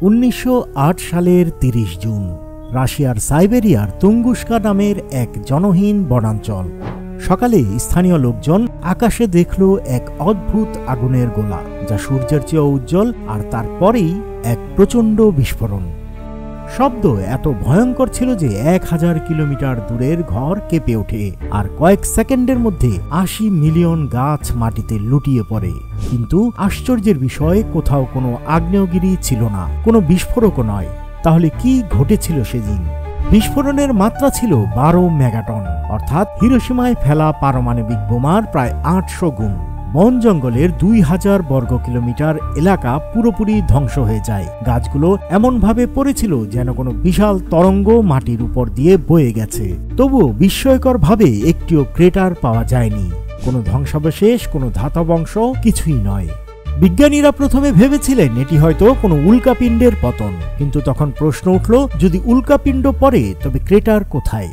1908 সালের 30 জুন রাশিয়ার সাইবেরিয়ার তুঙ্গুস্কা নামের এক জনহীন বনাঞ্চল। সকালে স্থানীয় লোকজন আকাশে দেখল এক অদ্ভুত আগুনের গোলা, যা সূর্যের চেয়েও উজ্জ্বল, আর তারপরেই এক প্রচণ্ড বিস্ফোরণ। শব্দ এত ভয়ঙ্কর ছিল যে 1000 কিলোমিটার দূরের ঘর কেঁপে ওঠে, আর কয়েক সেকেন্ডের মধ্যে 80 মিলিয়ন গাছ মাটিতে লুটিয়ে পড়ে। কিন্তু আশ্চর্যের বিষয়, কোথাও কোনো আগ্নেয়গিরি ছিল না, কোনো বিস্ফোরকও নয়। তাহলে কি ঘটেছিল সেদিন? বিস্ফোরণের মাত্রা ছিল 12 মেগাটন, অর্থাৎ হিরোশিমায় ফেলা পারমাণবিক বোমার প্রায় 800 গুণ। বন জঙ্গলের 2000 বর্গ কিলোমিটার এলাকা পুরোপুরি ধ্বংস হয়ে যায়। গাছগুলো এমনভাবে পড়েছিল যেন কোনো বিশাল তরঙ্গ মাটির উপর দিয়ে বয়ে গেছে। তবুও বিস্ময়করভাবে একটিও ক্রেটার পাওয়া যায়নি, কোনো ধ্বংসাবশেষ, কোনো ধাতব অংশ, কিছুই নয়। বিজ্ঞানীরা প্রথমে ভেবেছিলেন এটি হয়তো কোনো উল্কাপিণ্ডের পতন, কিন্তু তখন প্রশ্ন উঠল, যদি উল্কাপিণ্ড পড়ে তবে ক্রেটার কোথায়?